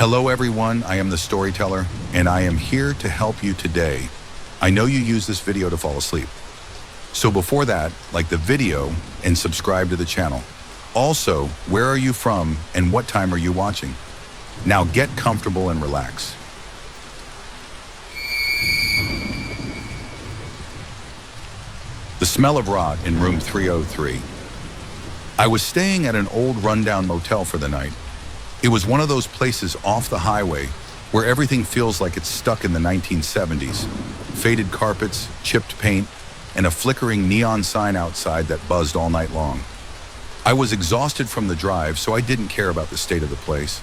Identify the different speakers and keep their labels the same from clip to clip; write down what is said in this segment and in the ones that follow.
Speaker 1: Hello everyone, I am the storyteller, and I am here to help you today. I know you use this video to fall asleep. So before that, like the video and subscribe to the channel. Also, where are you from and what time are you watching? Now get comfortable and relax. The smell of rot in room 303. I was staying at an old rundown motel for the night. It was one of those places off the highway where everything feels like it's stuck in the 1970s. Faded carpets, chipped paint, and a flickering neon sign outside that buzzed all night long. I was exhausted from the drive, so I didn't care about the state of the place.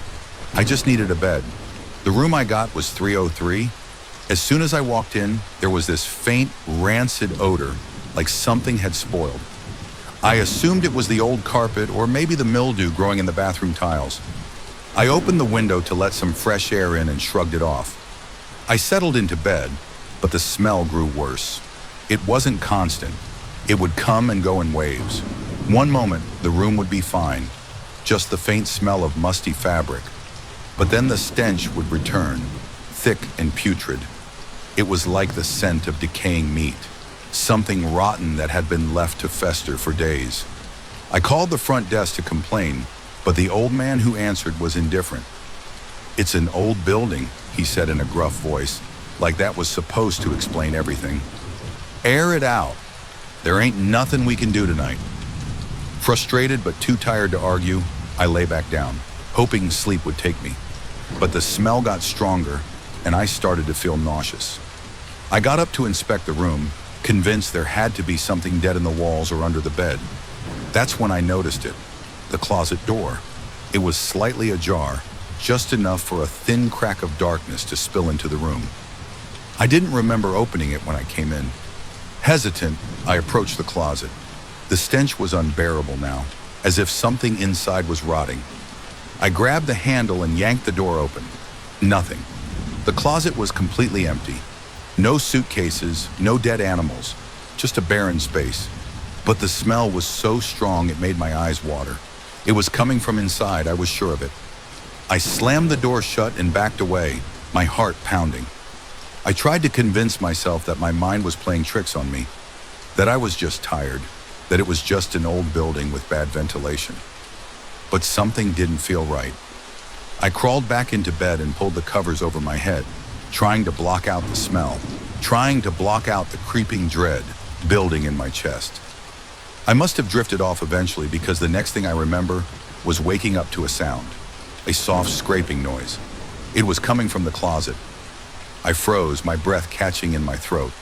Speaker 1: I just needed a bed. The room I got was 303. As soon as I walked in, there was this faint, rancid odor, like something had spoiled. I assumed it was the old carpet or maybe the mildew growing in the bathroom tiles. I opened the window to let some fresh air in and shrugged it off. I settled into bed, but the smell grew worse. It wasn't constant. It would come and go in waves. One moment, the room would be fine, just the faint smell of musty fabric. But then the stench would return, thick and putrid. It was like the scent of decaying meat, something rotten that had been left to fester for days. I called the front desk to complain, but the old man who answered was indifferent. "It's an old building," he said in a gruff voice, like that was supposed to explain everything. "Air it out. There ain't nothing we can do tonight." Frustrated but too tired to argue, I lay back down, hoping sleep would take me. But the smell got stronger, and I started to feel nauseous. I got up to inspect the room, convinced there had to be something dead in the walls or under the bed. That's when I noticed it. The closet door. It was slightly ajar, just enough for a thin crack of darkness to spill into the room. I didn't remember opening it when I came in. Hesitant, I approached the closet. The stench was unbearable now, as if something inside was rotting. I grabbed the handle and yanked the door open. Nothing. The closet was completely empty. No suitcases, no dead animals, just a barren space. But the smell was so strong it made my eyes water. It was coming from inside, I was sure of it. I slammed the door shut and backed away, my heart pounding. I tried to convince myself that my mind was playing tricks on me, that I was just tired, that it was just an old building with bad ventilation. But something didn't feel right. I crawled back into bed and pulled the covers over my head, trying to block out the smell, trying to block out the creeping dread building in my chest. I must have drifted off eventually because the next thing I remember was waking up to a sound, a soft scraping noise. It was coming from the closet. I froze, my breath catching in my throat.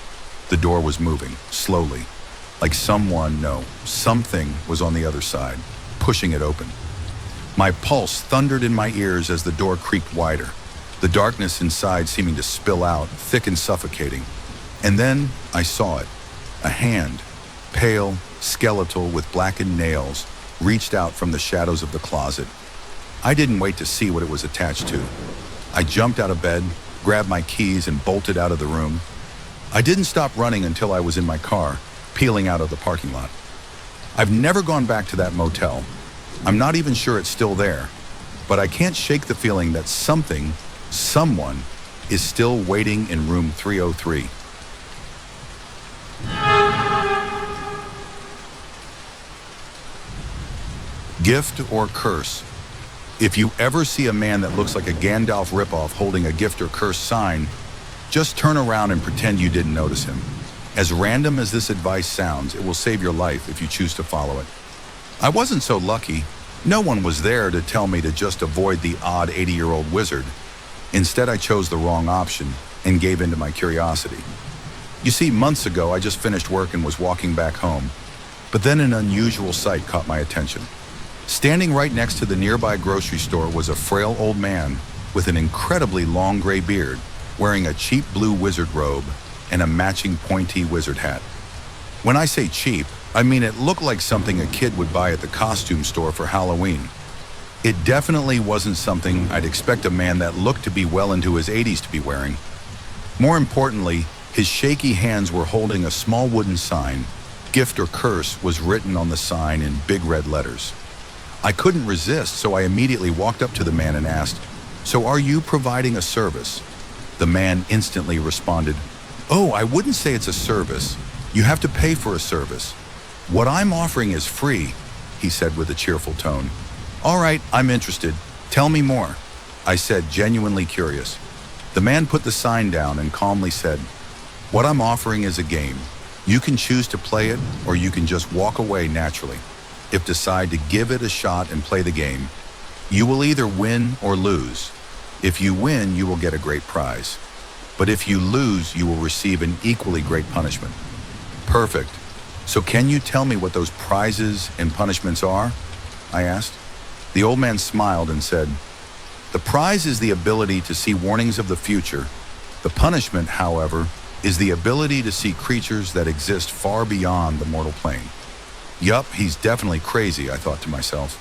Speaker 1: The door was moving, slowly, like something was on the other side, pushing it open. My pulse thundered in my ears as the door creaked wider, the darkness inside seeming to spill out, thick and suffocating. And then I saw it, a hand, pale, skeletal with blackened nails, reached out from the shadows of the closet. I didn't wait to see what it was attached to. I jumped out of bed, grabbed my keys, and bolted out of the room. I didn't stop running until I was in my car, peeling out of the parking lot. I've never gone back to that motel. I'm not even sure it's still there, but I can't shake the feeling that someone is still waiting in room 303. Gift or curse? If you ever see a man that looks like a Gandalf ripoff holding a gift or curse sign, just turn around and pretend you didn't notice him. As random as this advice sounds, it will save your life if you choose to follow it. I wasn't so lucky. No one was there to tell me to just avoid the odd 80-year-old wizard. Instead, I chose the wrong option and gave in to my curiosity. You see, months ago, I just finished work and was walking back home, but then an unusual sight caught my attention. Standing right next to the nearby grocery store was a frail old man with an incredibly long gray beard, wearing a cheap blue wizard robe and a matching pointy wizard hat. When I say cheap, I mean it looked like something a kid would buy at the costume store for Halloween. It definitely wasn't something I'd expect a man that looked to be well into his 80s to be wearing. More importantly, his shaky hands were holding a small wooden sign. Gift or curse was written on the sign in big red letters. I couldn't resist, so I immediately walked up to the man and asked, So are you providing a service? The man instantly responded, "Oh, I wouldn't say it's a service. You have to pay for a service. What I'm offering is free," he said with a cheerful tone. "All right, I'm interested. Tell me more," I said, genuinely curious. The man put the sign down and calmly said, "What I'm offering is a game. You can choose to play it, or you can just walk away naturally. If decide to give it a shot and play the game, you will either win or lose. If you win, you will get a great prize. But if you lose, you will receive an equally great punishment." "Perfect. So can you tell me what those prizes and punishments are?" I asked. The old man smiled and said, "The prize is the ability to see warnings of the future. The punishment, however, is the ability to see creatures that exist far beyond the mortal plane." Yup, he's definitely crazy, I thought to myself.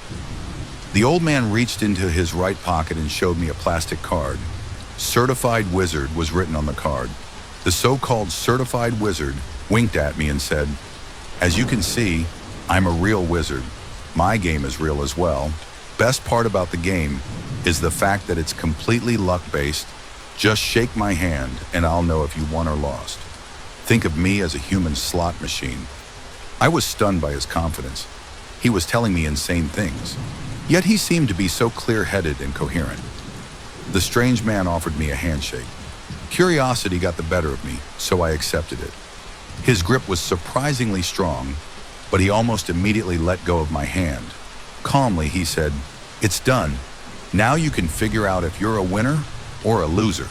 Speaker 1: The old man reached into his right pocket and showed me a plastic card. "Certified Wizard" was written on the card. The so-called certified wizard winked at me and said, "As you can see, I'm a real wizard. My game is real as well. Best part about the game is the fact that it's completely luck-based. Just shake my hand and I'll know if you won or lost. Think of me as a human slot machine." I was stunned by his confidence. He was telling me insane things, yet he seemed to be so clear-headed and coherent. The strange man offered me a handshake. Curiosity got the better of me, so I accepted it. His grip was surprisingly strong, but he almost immediately let go of my hand. Calmly, he said, "It's done. Now you can figure out if you're a winner or a loser."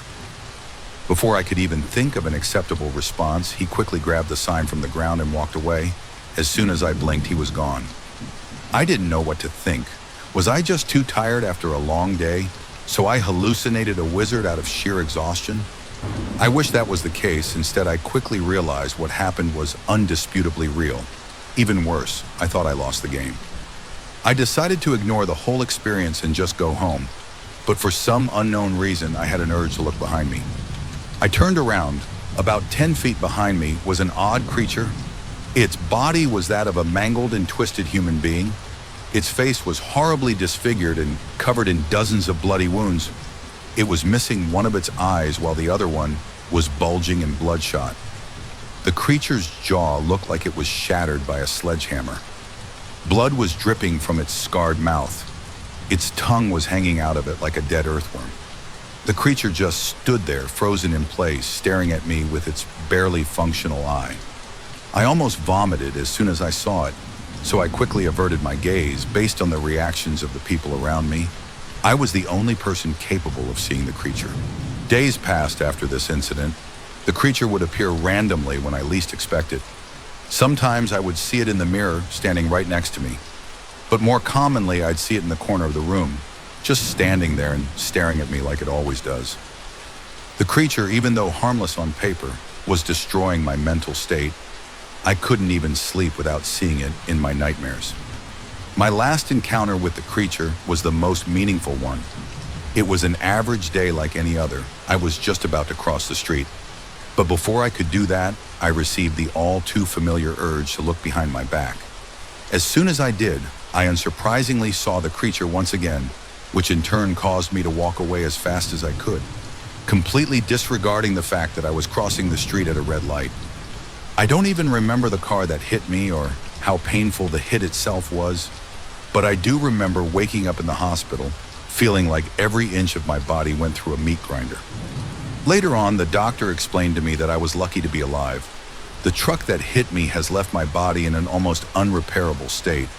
Speaker 1: Before I could even think of an acceptable response, he quickly grabbed the sign from the ground and walked away. As soon as I blinked, he was gone. I didn't know what to think. Was I just too tired after a long day, so I hallucinated a wizard out of sheer exhaustion? I wish that was the case. Instead, I quickly realized what happened was undisputably real. Even worse, I thought I lost the game. I decided to ignore the whole experience and just go home, but for some unknown reason, I had an urge to look behind me. I turned around. About 10 feet behind me was an odd creature. Its body was that of a mangled and twisted human being. Its face was horribly disfigured and covered in dozens of bloody wounds. It was missing one of its eyes while the other one was bulging and bloodshot. The creature's jaw looked like it was shattered by a sledgehammer. Blood was dripping from its scarred mouth. Its tongue was hanging out of it like a dead earthworm. The creature just stood there, frozen in place, staring at me with its barely functional eye. I almost vomited as soon as I saw it, so I quickly averted my gaze based on the reactions of the people around me. I was the only person capable of seeing the creature. Days passed after this incident. The creature would appear randomly when I least expect it. Sometimes I would see it in the mirror, standing right next to me. But more commonly, I'd see it in the corner of the room, just standing there and staring at me like it always does. The creature, even though harmless on paper, was destroying my mental state. I couldn't even sleep without seeing it in my nightmares. My last encounter with the creature was the most meaningful one. It was an average day like any other. I was just about to cross the street. But before I could do that, I received the all too familiar urge to look behind my back. As soon as I did, I unsurprisingly saw the creature once again, which in turn caused me to walk away as fast as I could, completely disregarding the fact that I was crossing the street at a red light. I don't even remember the car that hit me or how painful the hit itself was, but I do remember waking up in the hospital, feeling like every inch of my body went through a meat grinder. Later on, the doctor explained to me that I was lucky to be alive. The truck that hit me has left my body in an almost unrepairable state.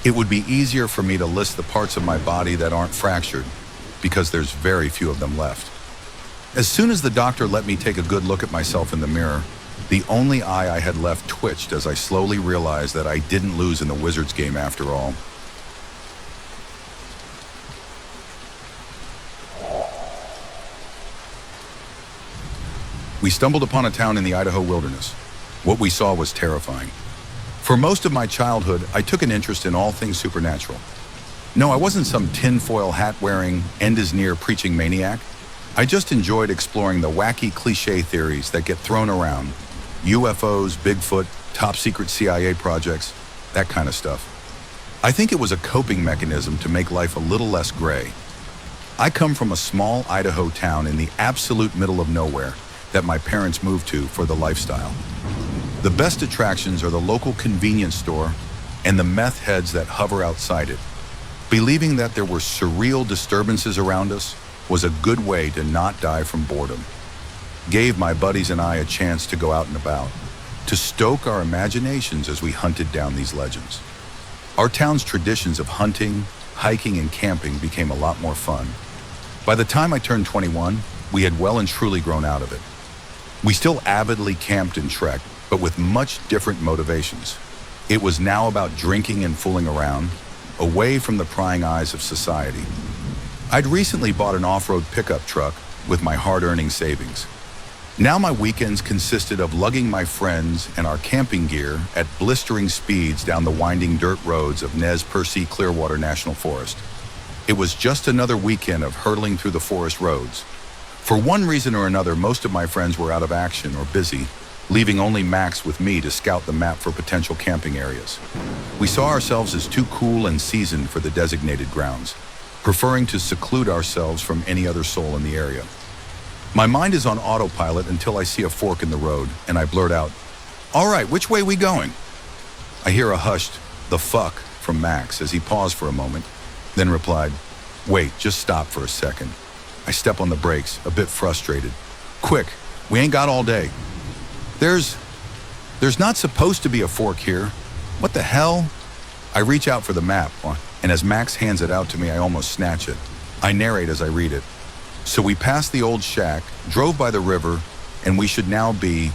Speaker 1: It would be easier for me to list the parts of my body that aren't fractured, because there's very few of them left. As soon as the doctor let me take a good look at myself in the mirror, the only eye I had left twitched as I slowly realized that I didn't lose in the Wizards game after all. We stumbled upon a town in the Idaho wilderness. What we saw was terrifying. For most of my childhood, I took an interest in all things supernatural. No, I wasn't some tinfoil hat-wearing, end-is-near preaching maniac. I just enjoyed exploring the wacky cliché theories that get thrown around. UFOs, Bigfoot, top-secret CIA projects, that kind of stuff. I think it was a coping mechanism to make life a little less gray. I come from a small Idaho town in the absolute middle of nowhere that my parents moved to for the lifestyle. The best attractions are the local convenience store and the meth heads that hover outside it. Believing that there were surreal disturbances around us was a good way to not die from boredom. Gave my buddies and I a chance to go out and about, to stoke our imaginations as we hunted down these legends. Our town's traditions of hunting, hiking, and camping became a lot more fun. By the time I turned 21, we had well and truly grown out of it. We still avidly camped and trekked, but with much different motivations. It was now about drinking and fooling around, away from the prying eyes of society. I'd recently bought an off-road pickup truck with my hard-earning savings. Now my weekends consisted of lugging my friends and our camping gear at blistering speeds down the winding dirt roads of Nez Perce Clearwater National Forest. It was just another weekend of hurtling through the forest roads. For one reason or another, most of my friends were out of action or busy, leaving only Max with me to scout the map for potential camping areas. We saw ourselves as too cool and seasoned for the designated grounds, preferring to seclude ourselves from any other soul in the area. My mind is on autopilot until I see a fork in the road, and I blurt out, "All right, which way we going?" I hear a hushed, "The fuck," from Max as he paused for a moment, then replied, "Wait, just stop for a second." I step on the brakes, a bit frustrated. "Quick, we ain't got all day." There's not supposed to be a fork here. What the hell?" I reach out for the map, and as Max hands it out to me, I almost snatch it. I narrate as I read it. "So we passed the old shack, drove by the river, and we should now be...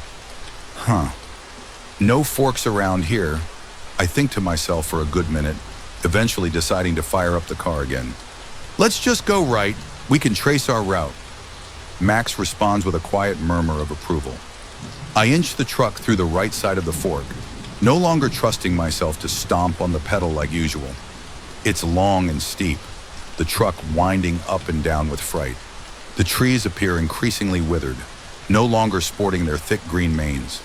Speaker 1: No forks around here." I think to myself for a good minute, eventually deciding to fire up the car again. "Let's just go right. We can trace our route." Max responds with a quiet murmur of approval. I inch the truck through the right side of the fork, no longer trusting myself to stomp on the pedal like usual. It's long and steep, the truck winding up and down with fright. The trees appear increasingly withered, no longer sporting their thick green manes.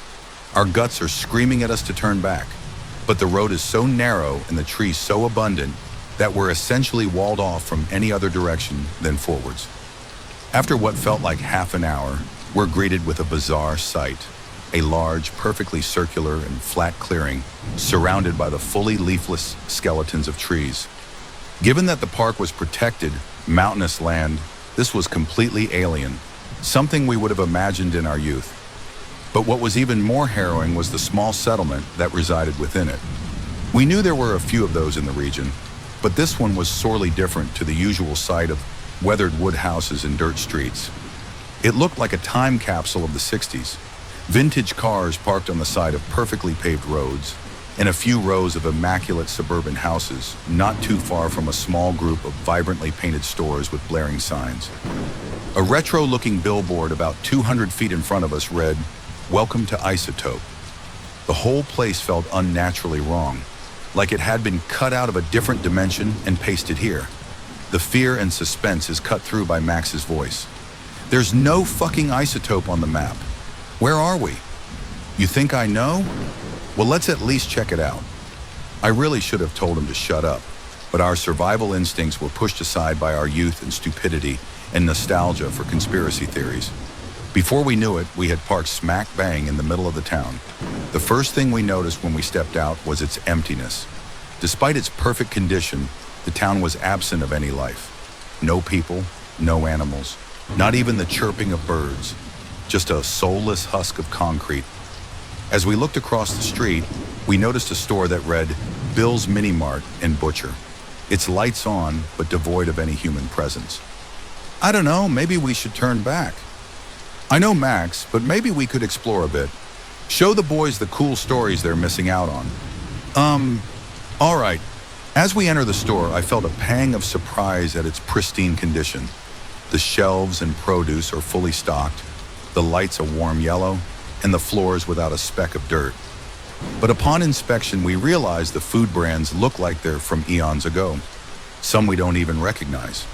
Speaker 1: Our guts are screaming at us to turn back, but the road is so narrow and the trees so abundant that we're essentially walled off from any other direction than forwards. After what felt like half an hour, we're greeted with a bizarre sight. A large, perfectly circular and flat clearing surrounded by the fully leafless skeletons of trees. Given that the park was protected, mountainous land, this was completely alien, something we would have imagined in our youth. But what was even more harrowing was the small settlement that resided within it. We knew there were a few of those in the region, but this one was sorely different to the usual sight of weathered wood houses and dirt streets. It looked like a time capsule of the 60s. Vintage cars parked on the side of perfectly paved roads, and a few rows of immaculate suburban houses, not too far from a small group of vibrantly painted stores with blaring signs. A retro-looking billboard about 200 feet in front of us read, "Welcome to Isotope." The whole place felt unnaturally wrong, like it had been cut out of a different dimension and pasted here. The fear and suspense is cut through by Max's voice. "There's no fucking Isotope on the map. Where are we?" "You think I know? Well, let's at least check it out." I really should have told him to shut up, but our survival instincts were pushed aside by our youth and stupidity and nostalgia for conspiracy theories. Before we knew it, we had parked smack bang in the middle of the town. The first thing we noticed when we stepped out was its emptiness. Despite its perfect condition, the town was absent of any life. No people, no animals, not even the chirping of birds. Just a soulless husk of concrete. As we looked across the street, we noticed a store that read Bill's Mini Mart and Butcher. Its lights on, but devoid of any human presence. "I don't know, maybe we should turn back." "I know Max, but maybe we could explore a bit. Show the boys the cool stories they're missing out on." All right." As we enter the store, I felt a pang of surprise at its pristine condition. The shelves and produce are fully stocked, the lights a warm yellow, and the floors without a speck of dirt. But upon inspection, we realize the food brands look like they're from eons ago. Some we don't even recognize.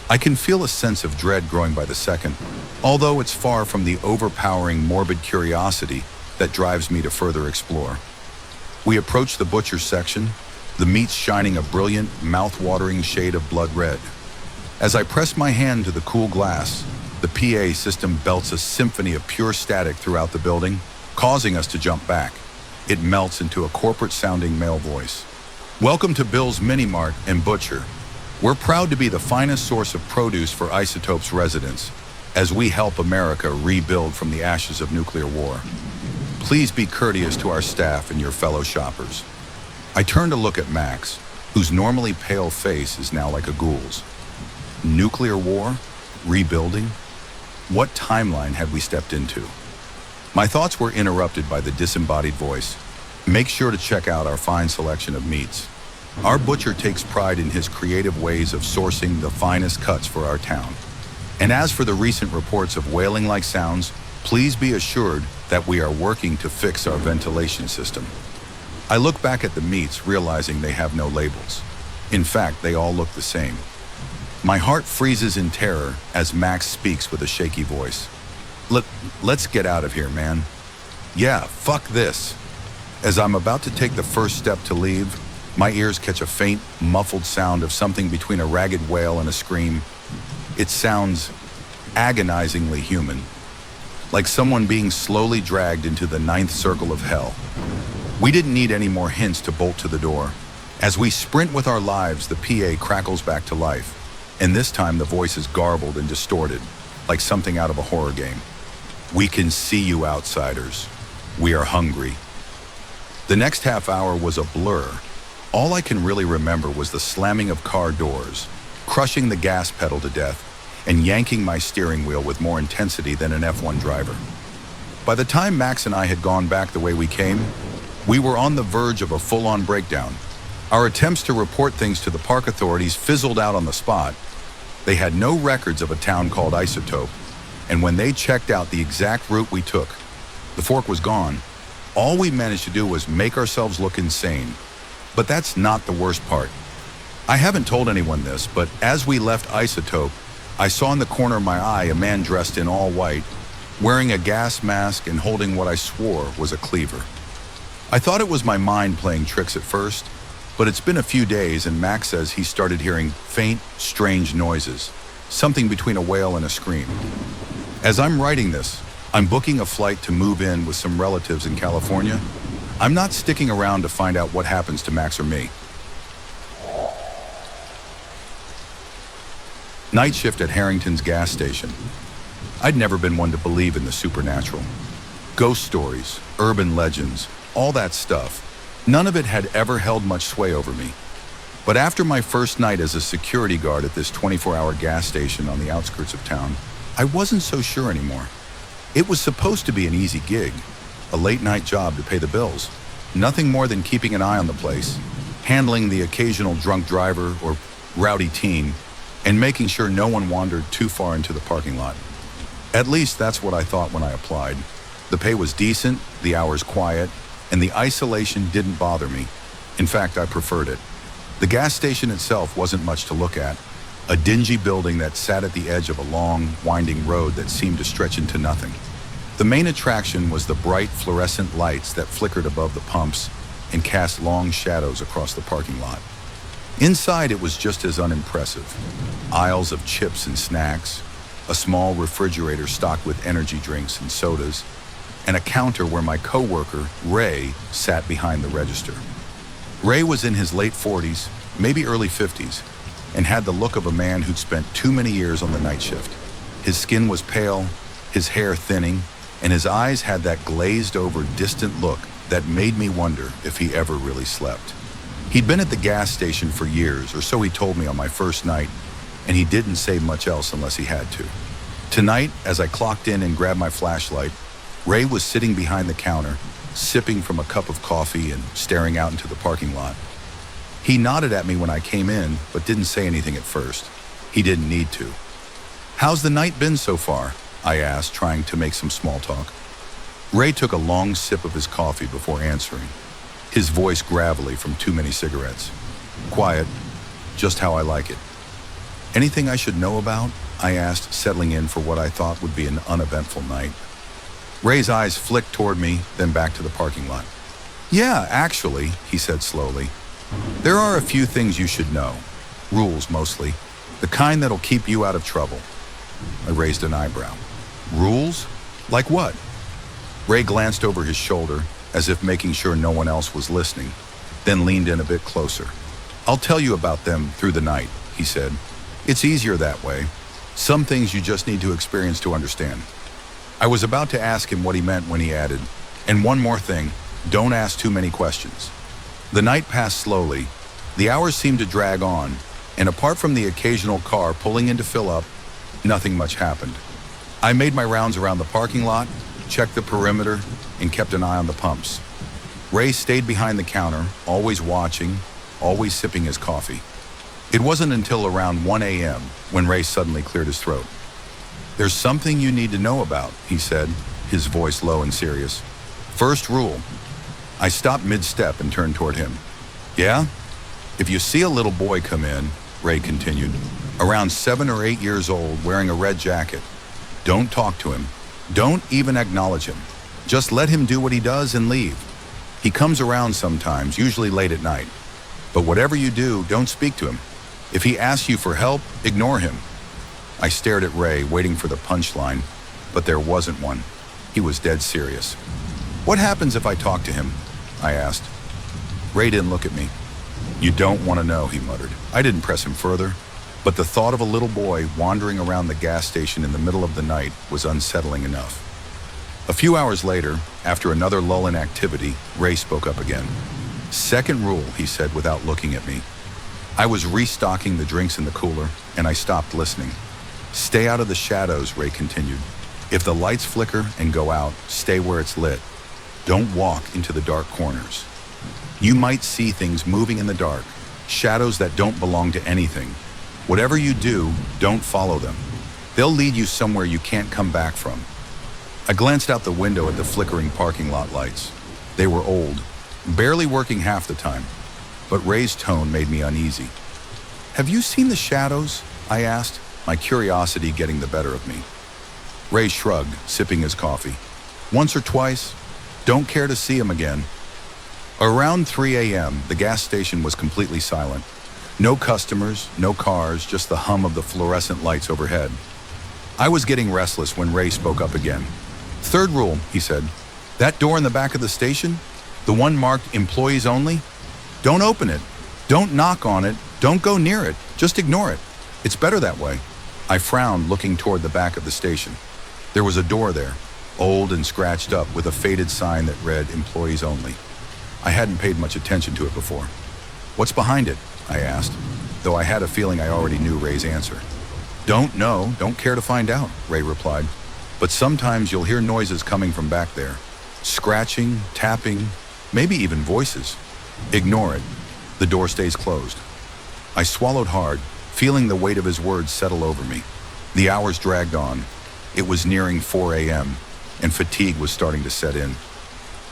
Speaker 1: I can feel a sense of dread growing by the second, although it's far from the overpowering morbid curiosity that drives me to further explore. We approach the butcher section, the meats shining a brilliant, mouth-watering shade of blood red. As I press my hand to the cool glass, the PA system belts a symphony of pure static throughout the building, causing us to jump back. It melts into a corporate-sounding male voice. Welcome to Bill's Mini Mart and Butcher. We're proud to be the finest source of produce for Isotope's residents, as we help America rebuild from the ashes of nuclear war. Please be courteous to our staff and your fellow shoppers. I turn to look at Max, whose normally pale face is now like a ghoul's. Nuclear war? Rebuilding? What timeline had we stepped into? My thoughts were interrupted by the disembodied voice. Make sure to check out our fine selection of meats. Our butcher takes pride in his creative ways of sourcing the finest cuts for our town. And as for the recent reports of wailing-like sounds, please be assured that we are working to fix our ventilation system. I look back at the meats, realizing they have no labels. In fact, they all look the same. My heart freezes in terror as Max speaks with a shaky voice. Let's get out of here, man. Yeah, fuck this. As I'm about to take the first step to leave, my ears catch a faint, muffled sound of something between a ragged wail and a scream. It sounds agonizingly human, like someone being slowly dragged into the ninth circle of hell. We didn't need any more hints to bolt to the door. As we sprint with our lives, the PA crackles back to life, and this time the voice is garbled and distorted, like something out of a horror game. We can see you, outsiders. We are hungry. The next half hour was a blur. All I can really remember was the slamming of car doors, crushing the gas pedal to death, and yanking my steering wheel with more intensity than an F1 driver. By the time Max and I had gone back the way we came, we were on the verge of a full-on breakdown. Our attempts to report things to the park authorities fizzled out on the spot. They had no records of a town called Isotope, and when they checked out the exact route we took, the fork was gone. All we managed to do was make ourselves look insane. But that's not the worst part. I haven't told anyone this, but as we left Isotope, I saw in the corner of my eye a man dressed in all white, wearing a gas mask and holding what I swore was a cleaver. I thought it was my mind playing tricks at first, but it's been a few days and Max says he started hearing faint, strange noises, something between a wail and a scream. As I'm writing this, I'm booking a flight to move in with some relatives in California. I'm not sticking around to find out what happens to Max or me. Night shift at Harrington's gas station. I'd never been one to believe in the supernatural. Ghost stories, urban legends, all that stuff. None of it had ever held much sway over me. But after my first night as a security guard at this 24-hour gas station on the outskirts of town, I wasn't so sure anymore. It was supposed to be an easy gig, a late-night job to pay the bills. Nothing more than keeping an eye on the place, handling the occasional drunk driver or rowdy teen, and making sure no one wandered too far into the parking lot. At least that's what I thought when I applied. The pay was decent, the hours quiet, and the isolation didn't bother me. In fact, I preferred it. The gas station itself wasn't much to look at, a dingy building that sat at the edge of a long, winding road that seemed to stretch into nothing. The main attraction was the bright fluorescent lights that flickered above the pumps and cast long shadows across the parking lot. Inside, it was just as unimpressive. Aisles of chips and snacks, a small refrigerator stocked with energy drinks and sodas, and a counter where my coworker, Ray, sat behind the register. Ray was in his late 40s, maybe early 50s, and had the look of a man who'd spent too many years on the night shift. His skin was pale, his hair thinning, and his eyes had that glazed-over, distant look that made me wonder if he ever really slept. He'd been at the gas station for years, or so he told me on my first night, and he didn't say much else unless he had to. Tonight, as I clocked in and grabbed my flashlight, Ray was sitting behind the counter, sipping from a cup of coffee and staring out into the parking lot. He nodded at me when I came in, but didn't say anything at first. He didn't need to. "How's the night been so far?" I asked, trying to make some small talk. Ray took a long sip of his coffee before answering, his voice gravelly from too many cigarettes. "Quiet, just how I like it." "Anything I should know about?" I asked, settling in for what I thought would be an uneventful night. Ray's eyes flicked toward me, then back to the parking lot. "Yeah, actually," he said slowly. "There are a few things you should know. Rules, mostly. The kind that'll keep you out of trouble. I raised an eyebrow. Rules? Like what? Ray glanced over his shoulder, as if making sure no one else was listening, then leaned in a bit closer. I'll tell you about them through the night, he said. It's easier that way. Some things you just need to experience to understand. I was about to ask him what he meant when he added, and one more thing, don't ask too many questions. The night passed slowly. The hours seemed to drag on, and apart from the occasional car pulling in to fill up, nothing much happened. I made my rounds around the parking lot, checked the perimeter, and kept an eye on the pumps. Ray stayed behind the counter, always watching, always sipping his coffee. It wasn't until around 1 a.m. when Ray suddenly cleared his throat. There's something you need to know about, he said, his voice low and serious. First rule. I stopped mid-step and turned toward him. Yeah? If you see a little boy come in, Ray continued, around 7 or 8 years old, wearing a red jacket, don't talk to him. Don't even acknowledge him. Just let him do what he does and leave. He comes around sometimes, usually late at night. But whatever you do, don't speak to him. If he asks you for help, ignore him. I stared at Ray, waiting for the punchline, but there wasn't one. He was dead serious. What happens if I talk to him? I asked. Ray didn't look at me. You don't want to know, he muttered. I didn't press him further, but the thought of a little boy wandering around the gas station in the middle of the night was unsettling enough. A few hours later, after another lull in activity, Ray spoke up again. Second rule, he said without looking at me. I was restocking the drinks in the cooler, and I stopped listening. Stay out of the shadows, Ray continued. If the lights flicker and go out, stay where it's lit. Don't walk into the dark corners. You might see things moving in the dark, shadows that don't belong to anything. Whatever you do, don't follow them. They'll lead you somewhere you can't come back from. I glanced out the window at the flickering parking lot lights. They were old, barely working half the time, but Ray's tone made me uneasy. Have you seen the shadows? I asked, my curiosity getting the better of me. Ray shrugged, sipping his coffee. Once or twice. Don't care to see him again. Around 3 a.m., the gas station was completely silent. No customers, no cars, just the hum of the fluorescent lights overhead. I was getting restless when Ray spoke up again. Third rule, he said. That door in the back of the station, the one marked employees only, don't open it. Don't knock on it. Don't go near it. Just ignore it. It's better that way. I frowned, looking toward the back of the station. There was a door there, old and scratched up with a faded sign that read employees only. I hadn't paid much attention to it before. What's behind it? I asked, though I had a feeling I already knew Ray's answer. Don't know, don't care to find out, Ray replied. But sometimes you'll hear noises coming from back there. Scratching, tapping, maybe even voices. Ignore it. The door stays closed. I swallowed hard, feeling the weight of his words settle over me. The hours dragged on. It was nearing 4 a.m., and fatigue was starting to set in.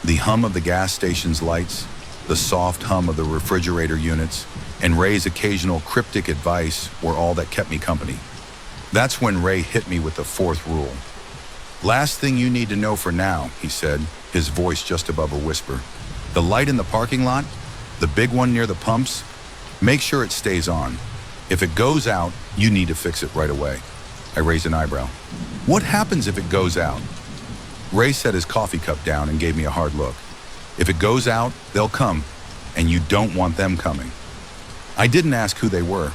Speaker 1: The hum of the gas station's lights, the soft hum of the refrigerator units, and Ray's occasional cryptic advice were all that kept me company. That's when Ray hit me with the fourth rule. Last thing you need to know for now, he said, his voice just above a whisper. The light in the parking lot, the big one near the pumps, make sure it stays on. If it goes out, you need to fix it right away. I raised an eyebrow. What happens if it goes out? Ray set his coffee cup down and gave me a hard look. If it goes out, they'll come, and you don't want them coming. I didn't ask who they were.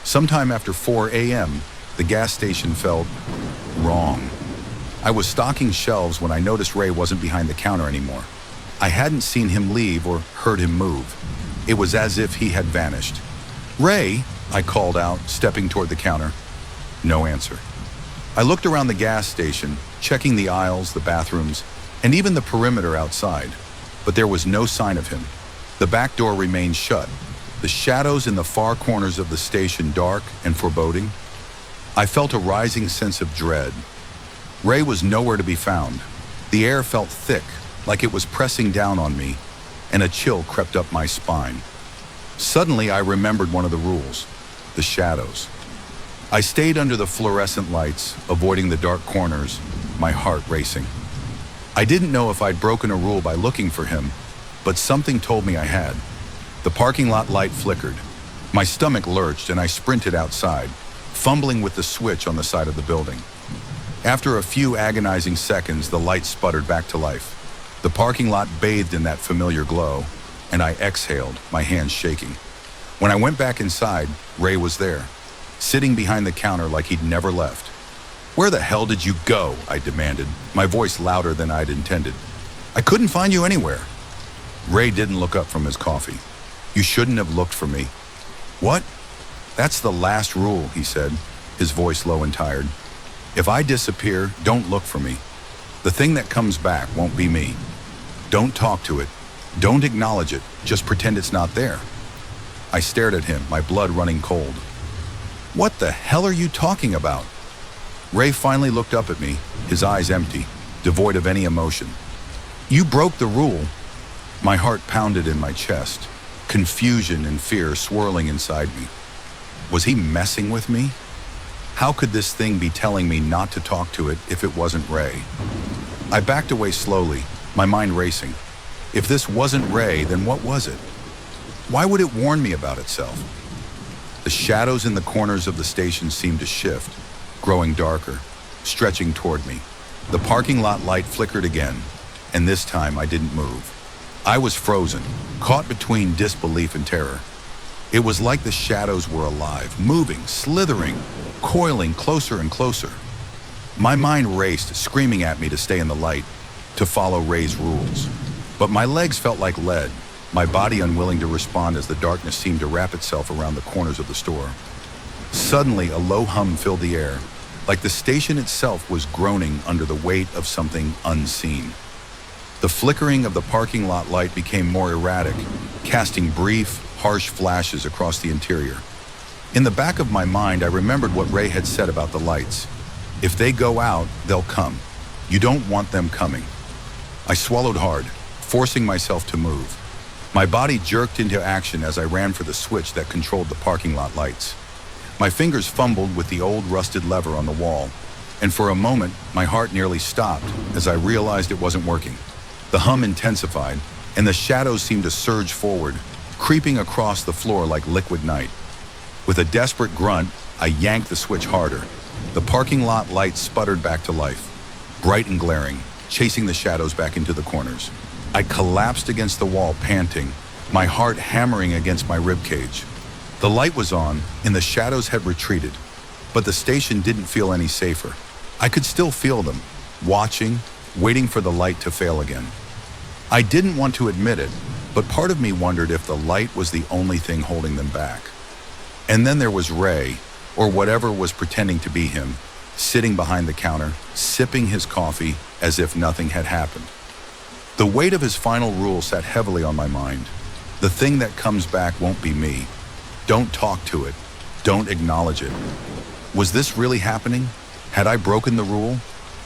Speaker 1: Sometime after 4 a.m., the gas station felt wrong. I was stocking shelves when I noticed Ray wasn't behind the counter anymore. I hadn't seen him leave or heard him move. It was as if he had vanished. Ray, I called out, stepping toward the counter. No answer. I looked around the gas station, checking the aisles, the bathrooms, and even the perimeter outside, but there was no sign of him. The back door remained shut, the shadows in the far corners of the station dark and foreboding. I felt a rising sense of dread. Ray was nowhere to be found. The air felt thick, like it was pressing down on me, and a chill crept up my spine. Suddenly, I remembered one of the rules, the shadows. I stayed under the fluorescent lights, avoiding the dark corners, my heart racing. I didn't know if I'd broken a rule by looking for him, but something told me I had. The parking lot light flickered. My stomach lurched and I sprinted outside. fumbling with the switch on the side of the building. After a few agonizing seconds, the light sputtered back to life. The parking lot bathed in that familiar glow, and I exhaled, my hands shaking. When I went back inside, Ray was there, sitting behind the counter like he'd never left. "Where the hell did you go?" I demanded, my voice louder than I'd intended. "I couldn't find you anywhere." Ray didn't look up from his coffee. "You shouldn't have looked for me." "What?" "That's the last rule," he said, his voice low and tired. "If I disappear, don't look for me. The thing that comes back won't be me. Don't talk to it. Don't acknowledge it. Just pretend it's not there." I stared at him, my blood running cold. "What the hell are you talking about?" Ray finally looked up at me, his eyes empty, devoid of any emotion. "You broke the rule." My heart pounded in my chest, confusion and fear swirling inside me. Was he messing with me? How could this thing be telling me not to talk to it if it wasn't Ray? I backed away slowly, my mind racing. If this wasn't Ray, then what was it? Why would it warn me about itself? The shadows in the corners of the station seemed to shift, growing darker, stretching toward me. The parking lot light flickered again, and this time I didn't move. I was frozen, caught between disbelief and terror. It was like the shadows were alive, moving, slithering, coiling closer and closer. My mind raced, screaming at me to stay in the light, to follow Ray's rules. But my legs felt like lead, my body unwilling to respond as the darkness seemed to wrap itself around the corners of the store. Suddenly, a low hum filled the air, like the station itself was groaning under the weight of something unseen. The flickering of the parking lot light became more erratic, casting brief, harsh flashes across the interior. In the back of my mind, I remembered what Ray had said about the lights. If they go out, they'll come. You don't want them coming. I swallowed hard, forcing myself to move. My body jerked into action as I ran for the switch that controlled the parking lot lights. My fingers fumbled with the old rusted lever on the wall, and for a moment, my heart nearly stopped as I realized it wasn't working. The hum intensified, and the shadows seemed to surge forward, creeping across the floor like liquid night. With a desperate grunt, I yanked the switch harder. The parking lot lights sputtered back to life, bright and glaring, chasing the shadows back into the corners. I collapsed against the wall, panting, my heart hammering against my ribcage. The light was on, and the shadows had retreated, but the station didn't feel any safer. I could still feel them, watching, waiting for the light to fail again. I didn't want to admit it, but part of me wondered if the light was the only thing holding them back. And then there was Ray, or whatever was pretending to be him, sitting behind the counter, sipping his coffee as if nothing had happened. The weight of his final rule sat heavily on my mind. The thing that comes back won't be me. Don't talk to it. Don't acknowledge it. Was this really happening? Had I broken the rule?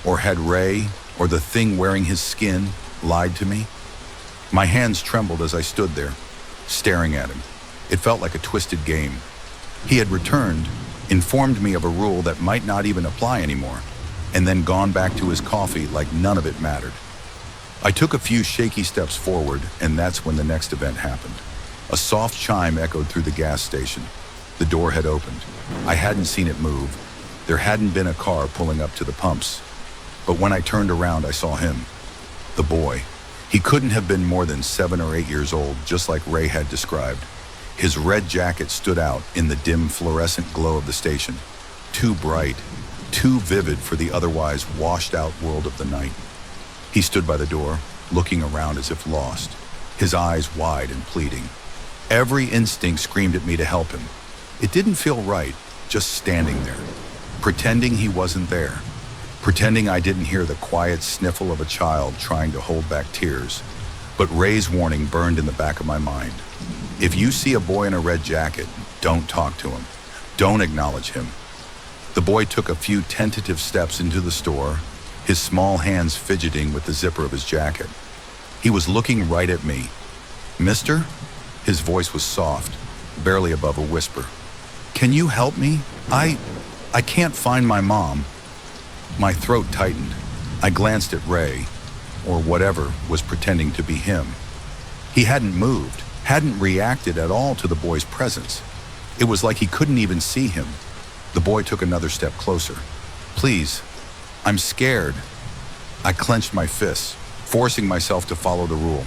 Speaker 1: Or had Ray, or the thing wearing his skin, lied to me? My hands trembled as I stood there, staring at him. It felt like a twisted game. He had returned, informed me of a rule that might not even apply anymore, and then gone back to his coffee like none of it mattered. I took a few shaky steps forward, and that's when the next event happened. A soft chime echoed through the gas station. The door had opened. I hadn't seen it move. There hadn't been a car pulling up to the pumps. But when I turned around, I saw him. The boy. He couldn't have been more than 7 or 8 years old, just like Ray had described. His red jacket stood out in the dim fluorescent glow of the station. Too bright, too vivid for the otherwise washed-out world of the night. He stood by the door, looking around as if lost, his eyes wide and pleading. Every instinct screamed at me to help him. It didn't feel right, just standing there, pretending he wasn't there, pretending I didn't hear the quiet sniffle of a child trying to hold back tears. But Ray's warning burned in the back of my mind. If you see a boy in a red jacket, don't talk to him. Don't acknowledge him. The boy took a few tentative steps into the store, his small hands fidgeting with the zipper of his jacket. He was looking right at me. "Mister?" His voice was soft, barely above a whisper. "Can you help me? I can't find my mom." My throat tightened. I glanced at Ray, or whatever was pretending to be him. He hadn't moved, hadn't reacted at all to the boy's presence. It was like he couldn't even see him. The boy took another step closer. Please, I'm scared. I clenched my fists, forcing myself to follow the rule.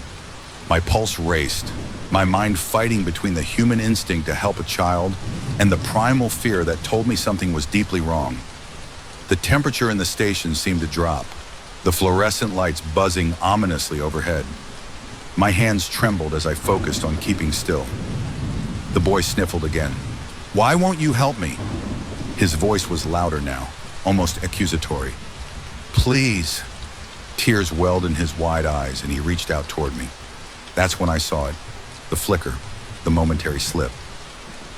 Speaker 1: My pulse raced, my mind fighting between the human instinct to help a child and the primal fear that told me something was deeply wrong. The temperature in the station seemed to drop, the fluorescent lights buzzing ominously overhead. My hands trembled as I focused on keeping still. The boy sniffled again. Why won't you help me? His voice was louder now, almost accusatory. Please. Tears welled in his wide eyes and he reached out toward me. That's when I saw it, the flicker, the momentary slip.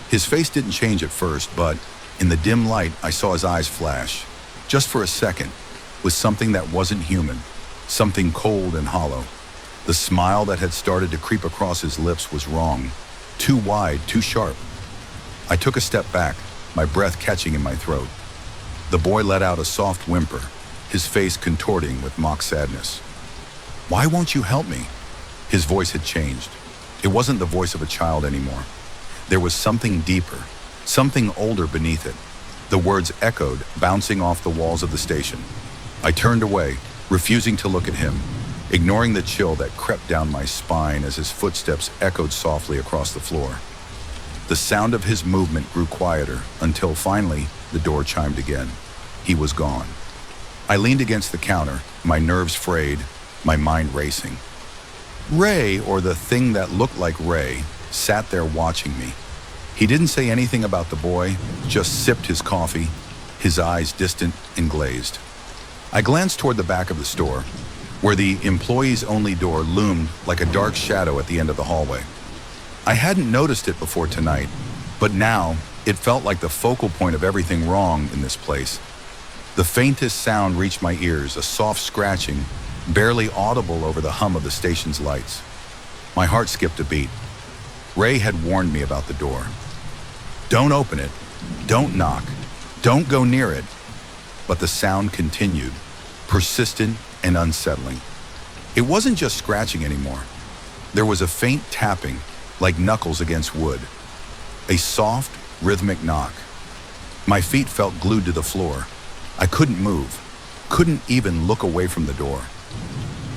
Speaker 1: His face didn't change at first, but in the dim light, I saw his eyes flash, just for a second, with something that wasn't human, something cold and hollow. The smile that had started to creep across his lips was wrong, too wide, too sharp. I took a step back, my breath catching in my throat. The boy let out a soft whimper, his face contorting with mock sadness. Why won't you help me? His voice had changed. It wasn't the voice of a child anymore. There was something deeper, something older beneath it. The words echoed, bouncing off the walls of the station. I turned away, refusing to look at him, ignoring the chill that crept down my spine as his footsteps echoed softly across the floor. The sound of his movement grew quieter until finally the door chimed again. He was gone. I leaned against the counter, my nerves frayed, my mind racing. Ray, or the thing that looked like Ray, sat there watching me. He didn't say anything about the boy, just sipped his coffee, his eyes distant and glazed. I glanced toward the back of the store, where the employees-only door loomed like a dark shadow at the end of the hallway. I hadn't noticed it before tonight, but now it felt like the focal point of everything wrong in this place. The faintest sound reached my ears, a soft scratching, barely audible over the hum of the station's lights. My heart skipped a beat. Ray had warned me about the door. Don't open it, don't knock, don't go near it. But the sound continued, persistent and unsettling. It wasn't just scratching anymore. There was a faint tapping, like knuckles against wood. A soft, rhythmic knock. My feet felt glued to the floor. I couldn't move, couldn't even look away from the door.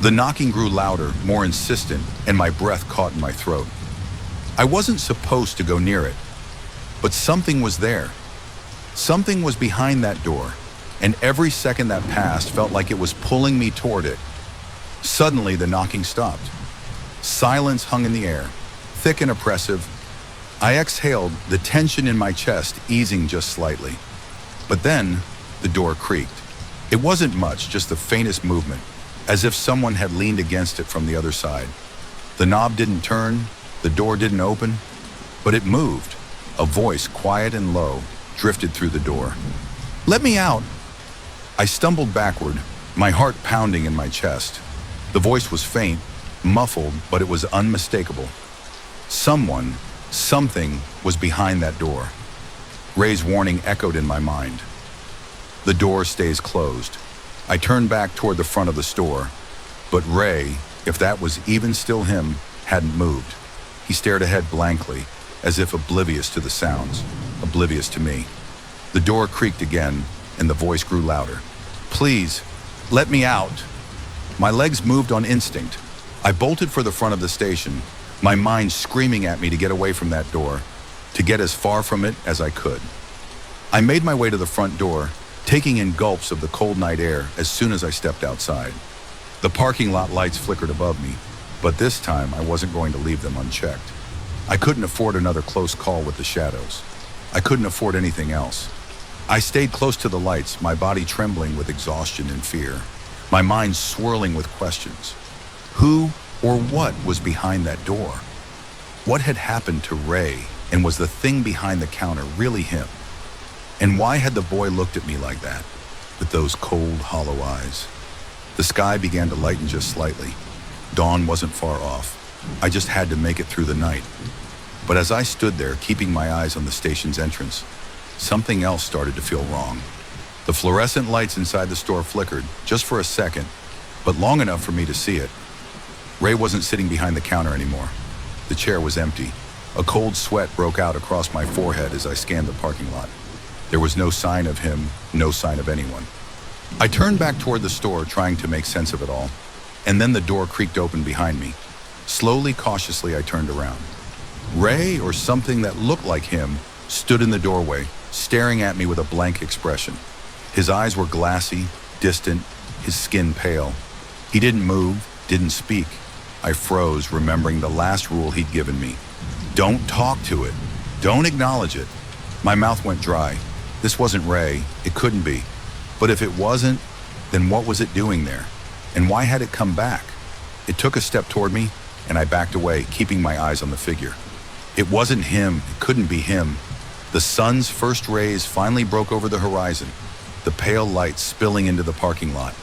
Speaker 1: The knocking grew louder, more insistent, and my breath caught in my throat. I wasn't supposed to go near it, but something was there. Something was behind that door, and every second that passed felt like it was pulling me toward it. Suddenly, the knocking stopped. Silence hung in the air, thick and oppressive. I exhaled, the tension in my chest easing just slightly. But then, the door creaked. It wasn't much, just the faintest movement, as if someone had leaned against it from the other side. The knob didn't turn, the door didn't open, but it moved. A voice, quiet and low, drifted through the door. Let me out! I stumbled backward, my heart pounding in my chest. The voice was faint, muffled, but it was unmistakable. Someone, something was behind that door. Ray's warning echoed in my mind. The door stays closed. I turned back toward the front of the store, but Ray, if that was even still him, hadn't moved. He stared ahead blankly, as if oblivious to the sounds, oblivious to me. The door creaked again, and the voice grew louder. Please, let me out. My legs moved on instinct. I bolted for the front of the station, my mind screaming at me to get away from that door, to get as far from it as I could. I made my way to the front door, taking in gulps of the cold night air as soon as I stepped outside. The parking lot lights flickered above me, but this time I wasn't going to leave them unchecked. I couldn't afford another close call with the shadows. I couldn't afford anything else. I stayed close to the lights, my body trembling with exhaustion and fear, my mind swirling with questions. Who or what was behind that door? What had happened to Ray, and was the thing behind the counter really him? And why had the boy looked at me like that, with those cold, hollow eyes? The sky began to lighten just slightly. Dawn wasn't far off. I just had to make it through the night. But as I stood there, keeping my eyes on the station's entrance, something else started to feel wrong. The fluorescent lights inside the store flickered, just for a second, but long enough for me to see it. Ray wasn't sitting behind the counter anymore. The chair was empty. A cold sweat broke out across my forehead as I scanned the parking lot. There was no sign of him, no sign of anyone. I turned back toward the store, trying to make sense of it all, and then the door creaked open behind me. Slowly, cautiously, I turned around. Ray, or something that looked like him, stood in the doorway, staring at me with a blank expression. His eyes were glassy, distant, his skin pale. He didn't move, didn't speak. I froze, remembering the last rule he'd given me. Don't talk to it. Don't acknowledge it. My mouth went dry. This wasn't Ray. It couldn't be. But if it wasn't, then what was it doing there? And why had it come back? It took a step toward me, and I backed away, keeping my eyes on the figure. It wasn't him. It couldn't be him. The sun's first rays finally broke over the horizon, the pale light spilling into the parking lot.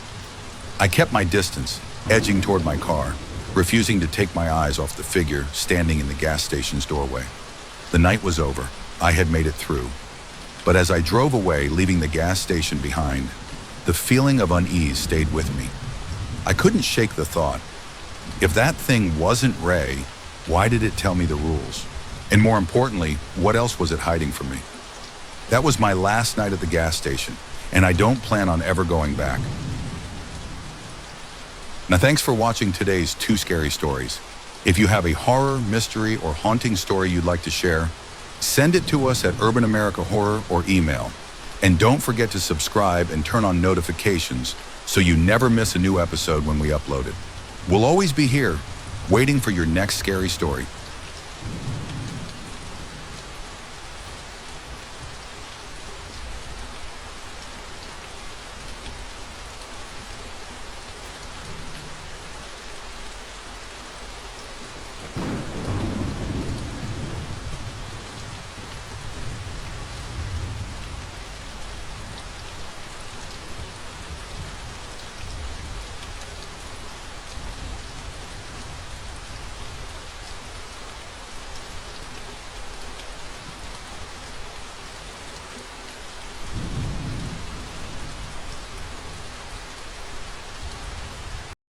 Speaker 1: I kept my distance, edging toward my car, refusing to take my eyes off the figure standing in the gas station's doorway. The night was over. I had made it through. But as I drove away, leaving the gas station behind, the feeling of unease stayed with me. I couldn't shake the thought, if that thing wasn't Ray, why did it tell me the rules? And more importantly, what else was it hiding from me? That was my last night at the gas station, and I don't plan on ever going back. Now, thanks for watching today's 2 Scary Stories. If you have a horror, mystery, or haunting story you'd like to share, send it to us at Urban America Horror or email. And don't forget to subscribe and turn on notifications so you never miss a new episode when we upload it. We'll always be here, waiting for your next scary story.